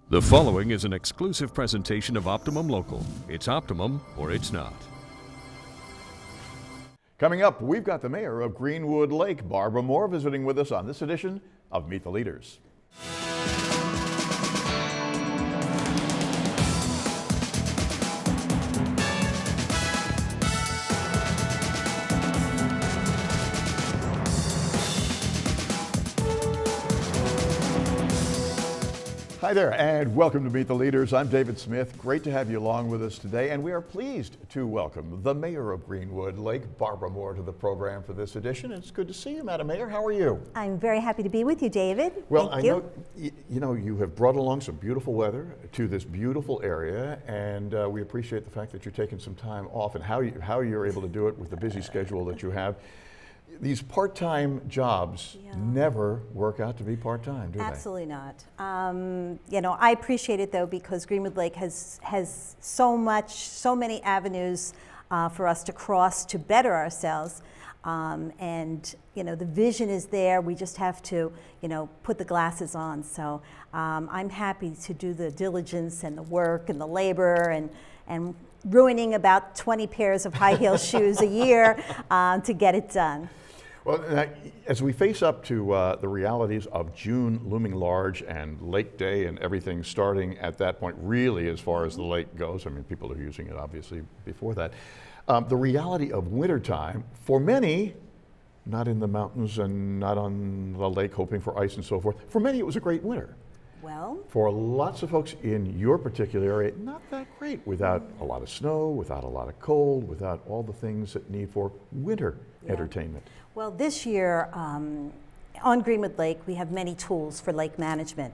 The following is an exclusive presentation of Optimum Local. It's Optimum or it's not. Coming up, we've got the mayor of Greenwood Lake, Barbara Moore, visiting with us on this edition of Meet the Leaders. Hi there, and welcome to Meet the Leaders. I'm David Smith. Great to have you along with us today, and we are pleased to welcome the mayor of Greenwood Lake, Barbara Moore, to the program for this edition. It's good to see you, Madam Mayor. How are you? I'm very happy to be with you, David. Well, Thank you. know you have brought along some beautiful weather to this beautiful area, and we appreciate the fact that you're taking some time off and how you're able to do it with the busy schedule that you have. These part-time jobs never work out to be part-time, do they? Absolutely not. I appreciate it though, because Greenwood Lake has so many avenues for us to cross to better ourselves. The vision is there. We just have to, put the glasses on. So I'm happy to do the diligence and the work and the labor and ruining about 20 pairs of high heel shoes a year to get it done. Well, as we face up to the realities of June looming large and Lake Day and everything starting at that point, really as far as the lake goes, I mean, people are using it obviously before that, the reality of wintertime, for many, not in the mountains and not on the lake hoping for ice and so forth, for many it was a great winter. Well, for lots of folks in your particular area, not that great, without a lot of snow, without a lot of cold, without all the things that need for winter entertainment. Well, this year on Greenwood Lake, we have many tools for lake management.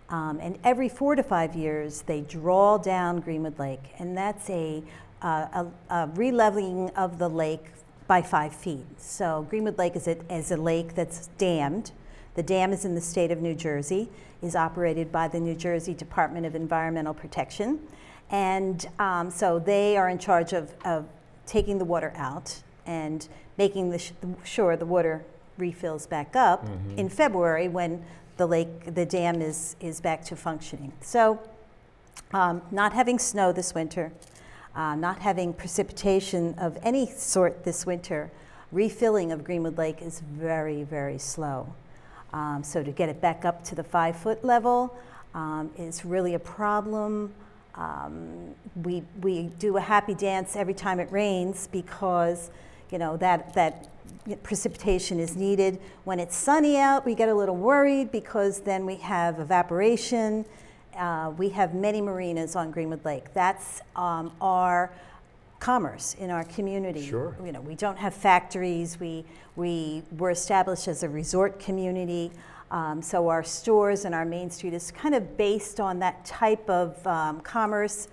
And every 4 to 5 years, they draw down Greenwood Lake, and that's a releveling of the lake by 5 feet. So Greenwood Lake is a lake that's dammed. The dam is in the state of New Jersey, is operated by the New Jersey Department of Environmental Protection. And so they are in charge of taking the water out and making sure the water refills back up in February when the dam is back to functioning. So not having snow this winter, not having precipitation of any sort this winter, refilling of Greenwood Lake is very, very slow. So to get it back up to the 5-foot level is really a problem. We do a happy dance every time it rains because that precipitation is needed. When it's sunny out, we get a little worried because then we have evaporation. We have many marinas on Greenwood Lake. That's our commerce in our community. Sure. We don't have factories. We were established as a resort community. So our stores and our main street is kind of based on that type of commerce.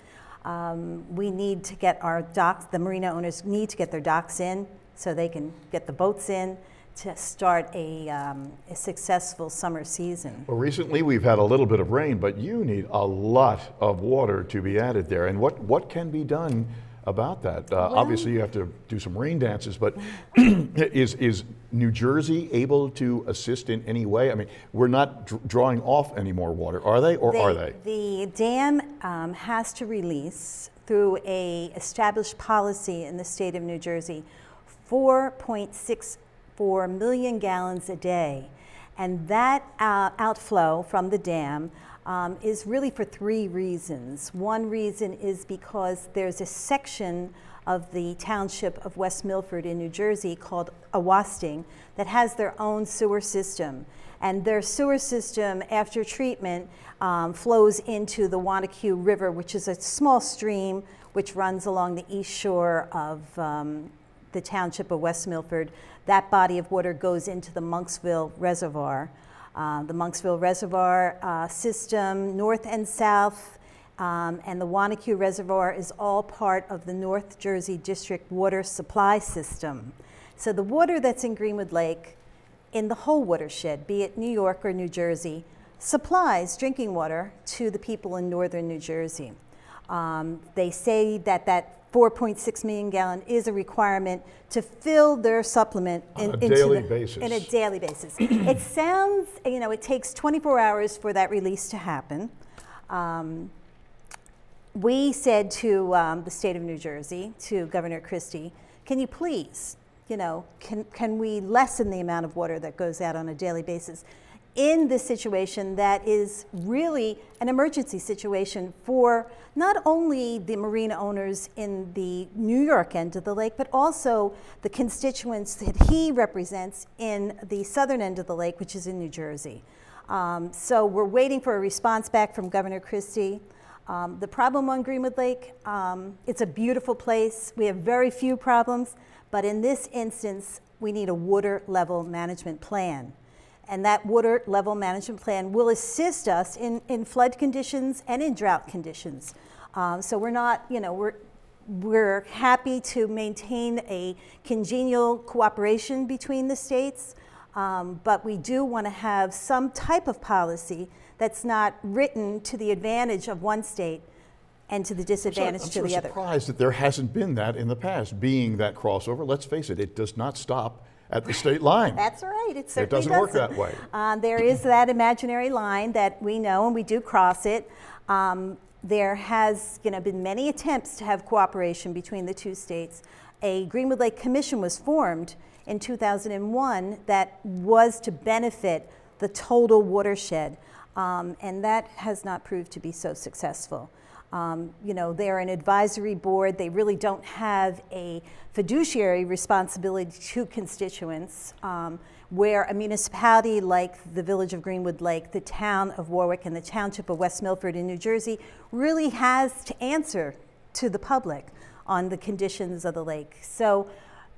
We need to get our docks, the marina owners need to get their docks in so they can get the boats in to start a successful summer season. Well, recently we've had a little bit of rain, but you need a lot of water to be added there. And what can be done about that? Obviously you have to do some rain dances, but is New Jersey able to assist in any way? I mean, we're not drawing off any more water, are they, or are they? The dam has to release, through a established policy in the state of New Jersey, 4.64 million gallons a day. And that outflow from the dam is really for 3 reasons. One reason is because there's a section of the township of West Milford in New Jersey called Awasting that has their own sewer system. And their sewer system, after treatment, flows into the Wanacue River, which is a small stream which runs along the east shore of the township of West Milford. That body of water goes into the Monksville Reservoir. The Monksville Reservoir system, north and south, and the Wanacue Reservoir is all part of the North Jersey District Water Supply System. So the water that's in Greenwood Lake, in the whole watershed, be it New York or New Jersey, supplies drinking water to the people in northern New Jersey. They say that 4.6 million gallon is a requirement to fill their supplement on a daily basis. In a daily basis. It sounds, it takes 24 hours for that release to happen. We said to the state of New Jersey, to Governor Christie, can you please, can we lessen the amount of water that goes out on a daily basis in this situation that is really an emergency situation for not only the marina owners in the New York end of the lake, but also the constituents that he represents in the southern end of the lake, which is in New Jersey. So we're waiting for a response back from Governor Christie. The problem on Greenwood Lake, it's a beautiful place. We have very few problems, but in this instance, we need a water level management plan. And that water level management plan will assist us in flood conditions and in drought conditions. So we're not, we're happy to maintain a congenial cooperation between the states, but we do want to have some type of policy that's not written to the advantage of one state and to the disadvantage to the other. I'm surprised that there hasn't been that in the past, being that crossover. Let's face it, it does not stop at the state line. That's right, it certainly doesn't work that way. There is that imaginary line that we know, and we do cross it. There has been many attempts to have cooperation between the two states. A Greenwood Lake Commission was formed in 2001 that was to benefit the total watershed, and that has not proved to be so successful. They're an advisory board. They really don't have a fiduciary responsibility to constituents, where a municipality like the village of Greenwood Lake, the town of Warwick, and the township of West Milford in New Jersey really has to answer to the public on the conditions of the lake. So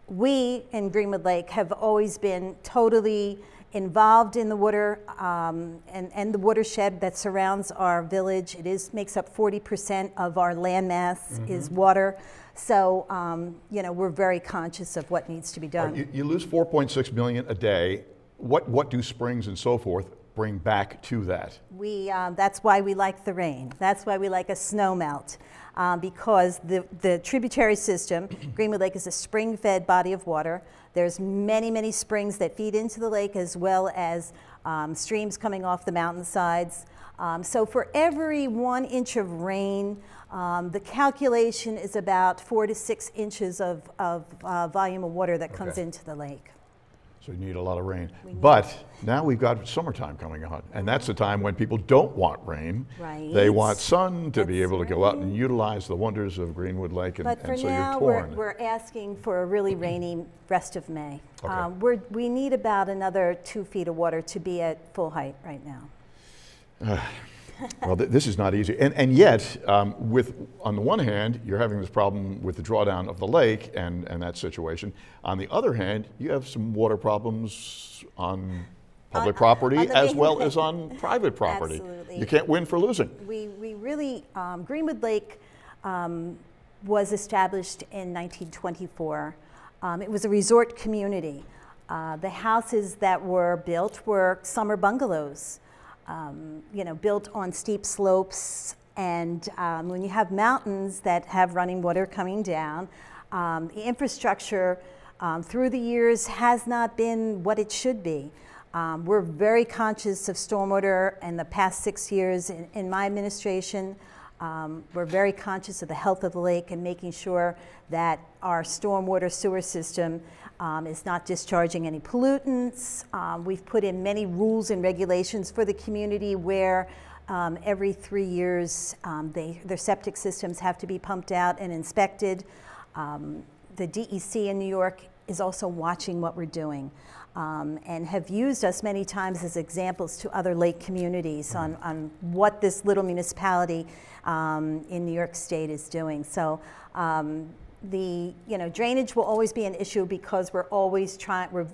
we in Greenwood Lake have always been totally involved in the water and the watershed that surrounds our village. It makes up 40% of our land mass is water. So, we're very conscious of what needs to be done. You lose 4.6 million a day. What do springs and so forth bring back to that? That's why we like the rain. That's why we like a snow melt. Because the tributary system, Greenwood Lake is a spring-fed body of water. There's many, many springs that feed into the lake, as well as streams coming off the mountainsides. So for every 1 inch of rain, the calculation is about 4 to 6 inches of volume of water that comes into the lake. So you need a lot of rain. But now we've got summertime coming on, and that's the time when people don't want rain. Right. They want sun to be able to go out and utilize the wonders of Greenwood Lake, and, but for so now, you're torn. we're asking for a really rainy rest of May. Okay. We need about another 2 feet of water to be at full height right now. Well, this is not easy. And yet, on the one hand, you're having this problem with the drawdown of the lake and that situation. On the other hand, you have some water problems on public property as well as on private property. Absolutely. You can't win for losing. We really, Greenwood Lake was established in 1924. It was a resort community. The houses that were built were summer bungalows. Built on steep slopes, and when you have mountains that have running water coming down, the infrastructure through the years has not been what it should be. We're very conscious of stormwater in the past 6 years in my administration. We're very conscious of the health of the lake and making sure that our stormwater sewer system is not discharging any pollutants. We've put in many rules and regulations for the community where every 3 years their septic systems have to be pumped out and inspected. The DEC in New York is also watching what we're doing and have used us many times as examples to other lake communities on what this little municipality in New York State is doing. So drainage will always be an issue because we're always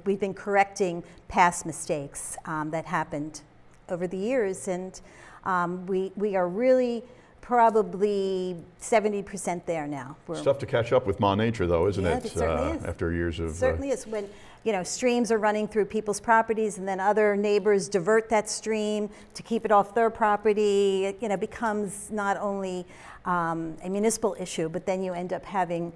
we've been correcting past mistakes that happened over the years, and we are really probably 70% there now. It's tough to catch up with Ma Nature, though, isn't it? It certainly is. After years of... It certainly is. When streams are running through people's properties and then other neighbors divert that stream to keep it off their property, it becomes not only a municipal issue, but then you end up having,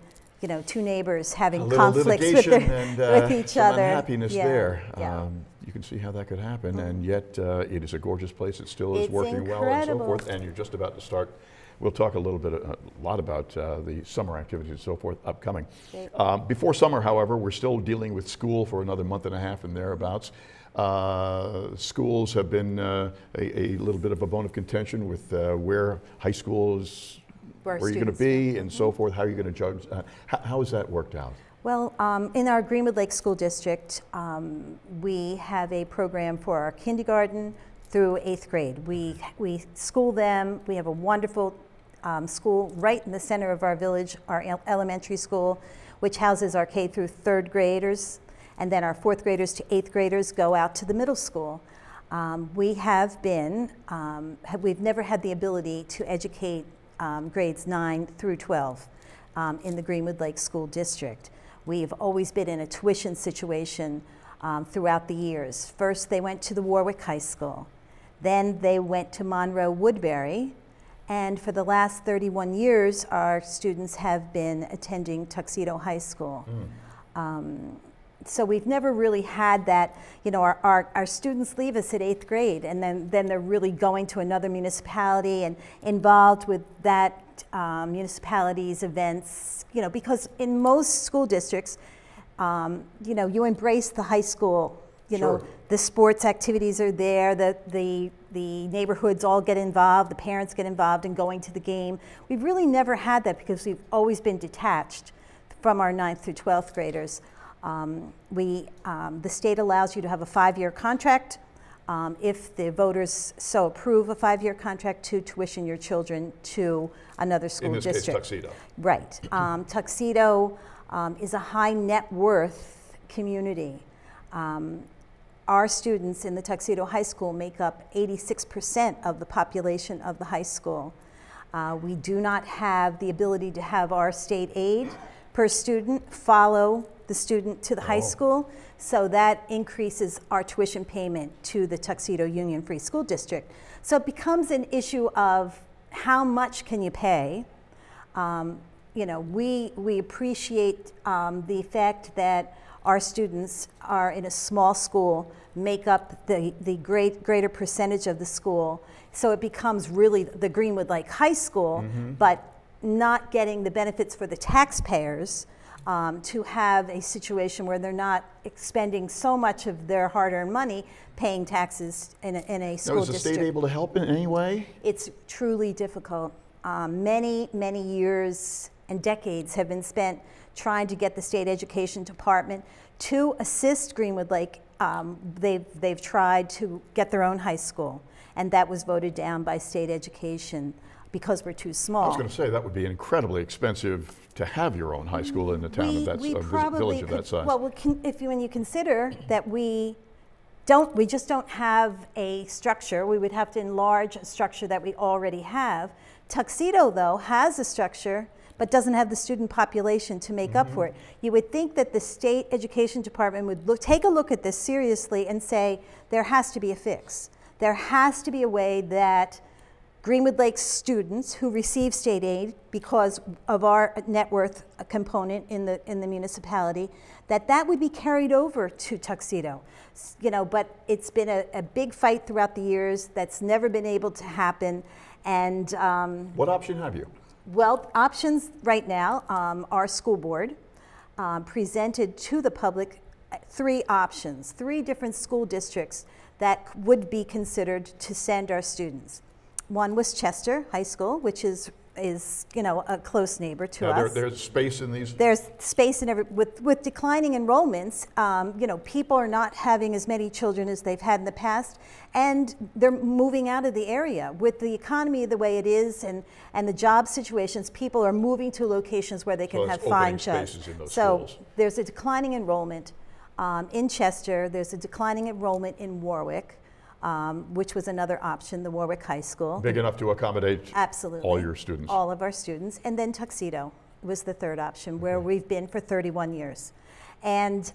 two neighbors having conflicts with each other. Unhappiness there. Yeah. you can see how that could happen, and yet it is a gorgeous place. It still is working well and so forth, and you're just about to start. We'll talk a lot about the summer activities and so forth upcoming. Before summer, however, we're still dealing with school for another month and a half and thereabouts. Schools have been a little bit of a bone of contention with where high school is, where you're going to be and so forth. How are you going to judge? How has that worked out? Well, in our Greenwood Lake School District, we have a program for our kindergarten through 8th grade. We school them. We have a wonderful school right in the center of our village, our elementary school, which houses our K through 3rd graders, and then our 4th graders to 8th graders go out to the middle school. We've never had the ability to educate grades 9 through 12 in the Greenwood Lake School District. We've always been in a tuition situation throughout the years. First, they went to the Warwick High School. Then they went to Monroe Woodbury. And for the last 31 years, our students have been attending Tuxedo High School. So we've never really had that, you know, our students leave us at 8th grade, and then they're really going to another municipality and involved with that municipality's events, you know, because in most school districts, you know, you embrace the high school, you know, the sports activities are there, the neighborhoods all get involved, the parents get involved in going to the game. We've really never had that because we've always been detached from our 9th through 12th graders. The state allows you to have a 5-year contract if the voters so approve a 5-year contract to tuition your children to another school district. In this case, Tuxedo. Right. Tuxedo is a high net worth community. Our students in the Tuxedo High School make up 86% of the population of the high school. We do not have the ability to have our state aid per student follow the student to the high school, so that increases our tuition payment to the Tuxedo Union Free School District. So it becomes an issue of how much can you pay. You know, we appreciate the fact that our students are in a small school, make up the greater percentage of the school, so it becomes really the Greenwood Lake High School, but not getting the benefits for the taxpayers to have a situation where they're not expending so much of their hard-earned money paying taxes in a school district. Is the state able to help in any way? It's truly difficult. Many years and decades have been spent trying to get the state education department to assist Greenwood Lake. They've tried to get their own high school, and that was voted down by state education because we're too small. I was going to say that would be incredibly expensive to have your own high school in a town of that, village of that size. Well, when you consider that we just don't have a structure, we would have to enlarge a structure that we already have. Tuxedo, though, has a structure, but doesn't have the student population to make up for it. You would think that the state education department would take a look at this seriously and say, there has to be a fix. There has to be a way that Greenwood Lake students who receive state aid because of our net worth component in the municipality, that would be carried over to Tuxedo. You know, but it's been a big fight throughout the years that's never been able to happen. And what option have you? Well, options right now, our school board presented to the public 3 options, 3 different school districts that would be considered to send our students. One was Chester High School, which is you know, a close neighbor to us. There's space in these? There's space in with declining enrollments, you know, people are not having as many children as they've had in the past, and they're moving out of the area. With the economy the way it is and the job situations, people are moving to locations where they can have fine jobs. So there's a declining enrollment in Chester, there's a declining enrollment in Warwick, which was another option, the Warwick High School. Big enough to accommodate absolutely all your students. All of our students. And then Tuxedo was the 3rd option, where we've been for 31 years. And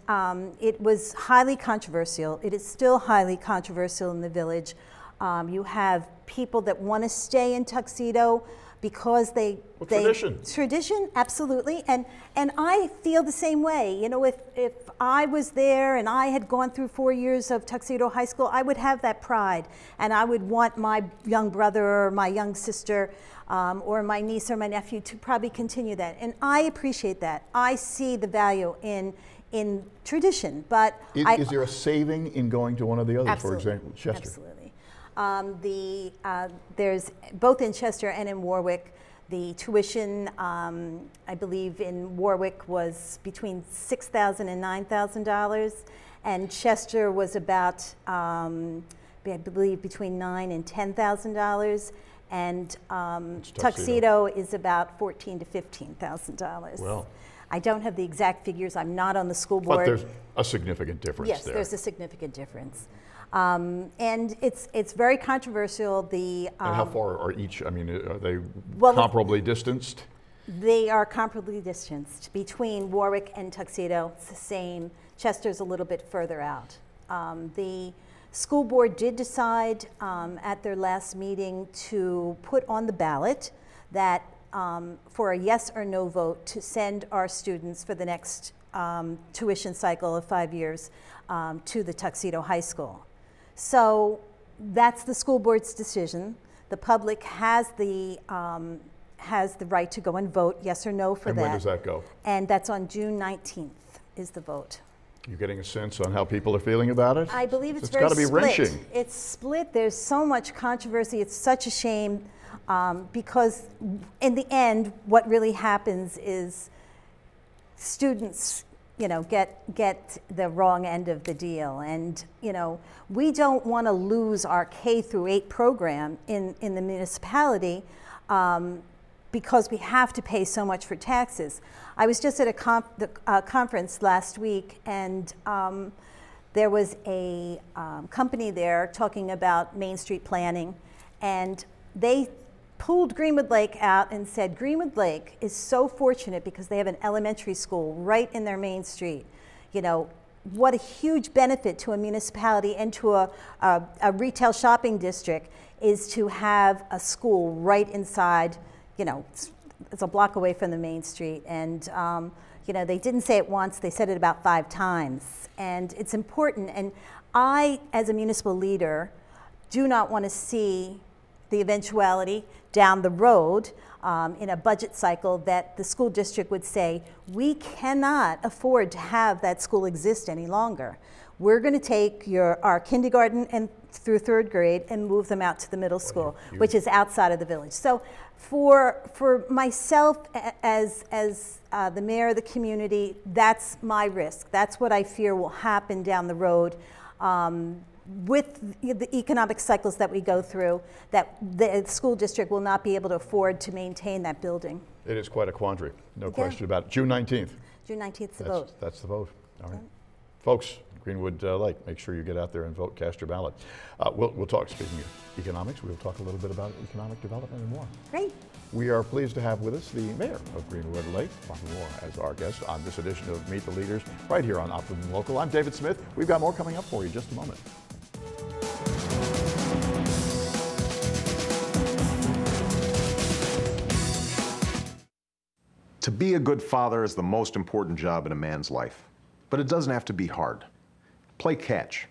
it was highly controversial. It is still highly controversial in the village. You have people that want to stay in Tuxedo, because tradition. Tradition, absolutely, and I feel the same way. You know, if I was there and I had gone through 4 years of Tuxedo High School, I would have that pride, and I would want my young brother or my young sister or my niece or my nephew to probably continue that, and I appreciate that. I see the value in tradition, but is there a saving in going to one of the others? Absolutely. For example, Chester? Absolutely. There's both in Chester and in Warwick. The tuition, I believe, in Warwick was between $6,000 and $9,000, and Chester was about, I believe, between $9,000 and $10,000, and Tuxedo is about $14,000 to $15,000. Well, I don't have the exact figures. I'm not on the school board. but there's a significant difference there. Yes, there's a significant difference. And it's very controversial. And how far are each? I mean, are they comparably distanced? They are comparably distanced between Warwick and Tuxedo. It's the same. Chester's a little bit further out. The school board did decide at their last meeting to put on the ballot that for a yes or no vote to send our students for the next tuition cycle of 5 years to the Tuxedo High School. So that's the school board's decision. The public has the right to go and vote yes or no for that. And when does that go? And that's on June 19th is the vote. You getting a sense on how people are feeling about it? I believe it's got to be split. wrenching. It's split. There's so much controversy. It's such a shame because in the end, what really happens is students, you know, get the wrong end of the deal, and you know, we don't want to lose our K through 8 program in the municipality because we have to pay so much for taxes. I was just at a conference last week, and there was a company there talking about Main Street planning, and they pulled Greenwood Lake out and said Greenwood Lake is so fortunate because they have an elementary school right in their main street. You know, what a huge benefit to a municipality and to a retail shopping district is to have a school right inside, you know, it's a block away from the main street. And you know, they didn't say it once, they said it about 5 times. And it's important, and I, as a municipal leader, do not want to see the eventuality down the road in a budget cycle that the school district would say, we cannot afford to have that school exist any longer. We're going to take our kindergarten and through 3rd grade and move them out to the middle school, which is outside of the village. So for myself as the mayor of the community, that's my risk. That's what I fear will happen down the road. With the economic cycles that we go through, that the school district will not be able to afford to maintain that building. It is quite a quandary, no question about it. June 19th. June 19th is the vote. That's the vote. All right. Folks, Greenwood Lake, make sure you get out there and vote, cast your ballot. We'll talk, speaking of economics, we'll talk a little bit about economic development and more. Great. We are pleased to have with us the mayor of Greenwood Lake, Martin Moore, as our guest on this edition of Meet the Leaders, right here on Optimum Local. I'm David Smith. We've got more coming up for you in just a moment. To be a good father is the most important job in a man's life, but it doesn't have to be hard. Play catch.